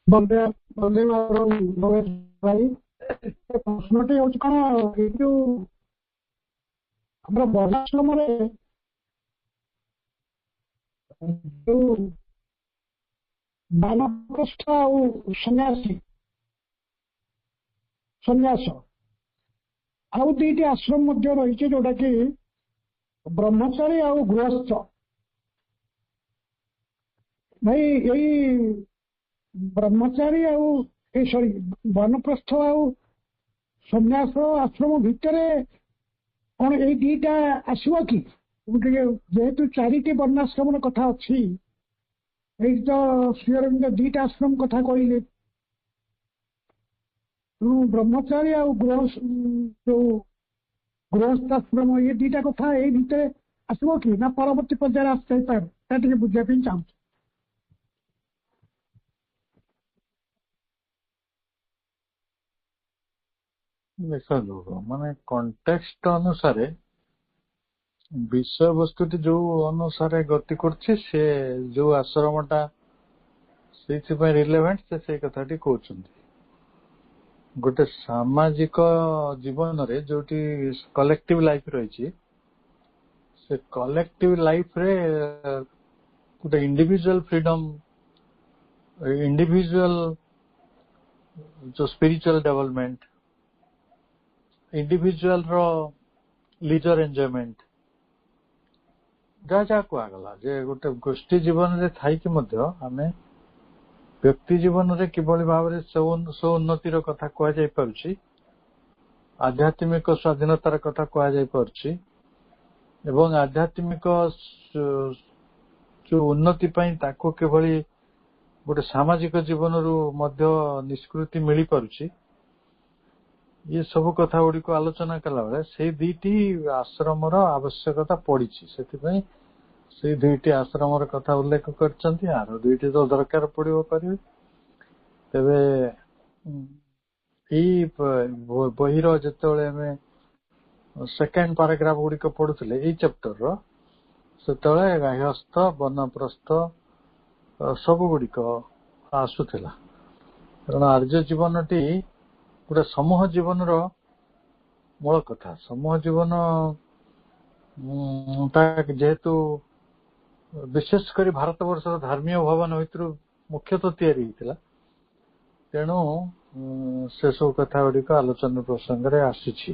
ବନ୍ଦେ ମାତରମ୍ ଭାଇ, ପ୍ରଶ୍ନଟି ହଉଛି କଣ, ଏଇ ଯୋଉ ଆମର ବର୍ଣ୍ଣାଶ୍ରମରେ ଯୋଉ ବାନପ୍ରସ୍ଥ ଆଉ ସନ୍ନ୍ୟାସ ଆଉ ଦୁଇଟି ଆଶ୍ରମ ମଧ୍ୟ ରହିଛି, ଯୋଉଟା କି ବ୍ରହ୍ମଚାରୀ ଆଉ ଗୃହସ୍ଥ। ଭାଇ ଏଇ ବ୍ରହ୍ମଚାରୀ ଆଉ ବାନପ୍ରସ୍ଥ ଆଉ ସନ୍ନ୍ୟାସ ଆଶ୍ରମ ଭିତରେ କଣ ଏଇ ଦିଟା ଆସିବ କି? ଟିକେ ଯେହେତୁ 4ଟି ବର୍ଣ୍ଣାଶ୍ରମର କଥା ଅଛି, ଏଇଠି ତ ଶ୍ରୀ ଅରବିନ୍ଦ 2ଟା ଆଶ୍ରମ କଥା କହିଲେ, ତେଣୁ ବ୍ରହ୍ମଚାରୀ ଆଉ ଯୋଉ ଗୃହସ୍ଥାଶ୍ରମ ଏ 2ଟା କଥା ଏଇ ଭିତରେ ଆସିବ କି, ନା ପରବର୍ତ୍ତୀ ପର୍ଯ୍ୟାୟରେ ଆସିଥାଇପାରେ? ତା ଟିକେ ବୁଝିବା ପାଇଁ ଚାହୁଁଛି। ଦେଖନ୍ତୁ, ମାନେ କଣ୍ଟେକ୍ସଟ ଅନୁସାରେ ବିଷୟବସ୍ତୁଟି ଯୋଉ ଅନୁସାରେ ଗତି କରୁଛି, ସେ ଯୋଉ ଆଶ୍ରମଟା ସେଇଥିପାଇଁ ରିଲେଭେଣ୍ଟ, ସେ ସେଇ କଥାଟି କହୁଛନ୍ତି। ଗୋଟେ ସାମାଜିକ ଜୀବନରେ ଯୋଉଠି କଲେକ୍ଟିଭ ଲାଇଫ ରହିଛି, ସେ କଲେକ୍ଟିଭ ଲାଇଫରେ ଗୋଟେ ଇଣ୍ଡିଭିଜୁଆଲ ଫ୍ରିଡମ, ଇଣ୍ଡିଭିଜୁଆଲ ଯୋଉ ସ୍ପିରିଚୁଆଲ ଡେଭଲପମେଣ୍ଟ, ଇଣ୍ଡିଭିଜୁଆଲ ର ଲିଜର ଏନ୍ଜୟମେଣ୍ଟ, ଯାହା କୁହାଗଲା ଯେ ଗୋଟେ ଗୋଷ୍ଠୀ ଜୀବନରେ ଥାଇକି ମଧ୍ୟ ଆମେ ବ୍ୟକ୍ତି ଜୀବନରେ କିଭଳି ଭାବରେ ସ୍ୱଉନ୍ନତିର କଥା କୁହାଯାଇ ପାରୁଛି, ଆଧ୍ୟାତ୍ମିକ ସ୍ୱାଧୀନତାର କଥା କୁହାଯାଇ ପାରୁଛି, ଏବଂ ଆଧ୍ୟାତ୍ମିକ ଯୋଉ ଉନ୍ନତି ପାଇଁ ତାକୁ କିଭଳି ଗୋଟେ ସାମାଜିକ ଜୀବନରୁ ମଧ୍ୟ ନିଷ୍କୃତି ମିଳିପାରୁଛି, ଇଏ ସବୁ କଥା ଗୁଡିକୁ ଆଲୋଚନା କଲାବେଳେ ସେଇ 2ଟି ଆଶ୍ରମର ଆବଶ୍ୟକତା ପଡିଛି। ସେଥିପାଇଁ ସେଇ 2ଟି ଆଶ୍ରମର କଥା ଉଲ୍ଲେଖ କରିଛନ୍ତି। ଆର 2ଟି ତ ଦରକାର ପଡିବ କରିବେ। ତେବେ ଏଇ ବହିର ଯେତେବେଳେ ଆମେ ସେକେଣ୍ଡ ପାରାଗ୍ରାଫ ଗୁଡିକ ପଢୁଥିଲେ ଏଇ ଚାପ୍ଟରର, ସେତେବେଳେ ଗାର୍ହସ୍ଥ, ବନପ୍ରସ୍ଥ ସବୁ ଗୁଡିକ ଆସୁଥିଲା। କାରଣ ଆର୍ଯ୍ୟ ଜୀବନଟି ଗୋଟେ ସମୂହ ଜୀବନର ମୂଳ କଥା। ସମୂହ ଜୀବନ ଯେହେତୁ ବିଶେଷ କରି ଭାରତବର୍ଷର ଧର୍ମୀୟ ଭବନ ଭିତରୁ ମୁଖ୍ୟତଃ ତିଆରି ହେଇଥିଲା, ତେଣୁ ସେସବୁ କଥା ଗୁଡିକ ଆଲୋଚନା ପ୍ରସଙ୍ଗରେ ଆସିଛି।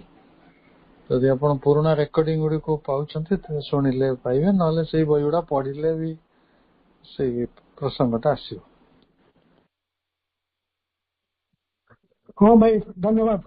ଯଦି ଆପଣ ପୁରୁଣା ରେକର୍ଡିଂ ଗୁଡିକୁ ପାଉଛନ୍ତି ଶୁଣିଲେ ପାଇବେ, ନହେଲେ ସେଇ ବହି ଗୁଡା ପଢିଲେ ବି ସେଇ ପ୍ରସଙ୍ଗଟା ଆସିବ। ହଁ ଭାଇ, ଧନ୍ୟବାଦ।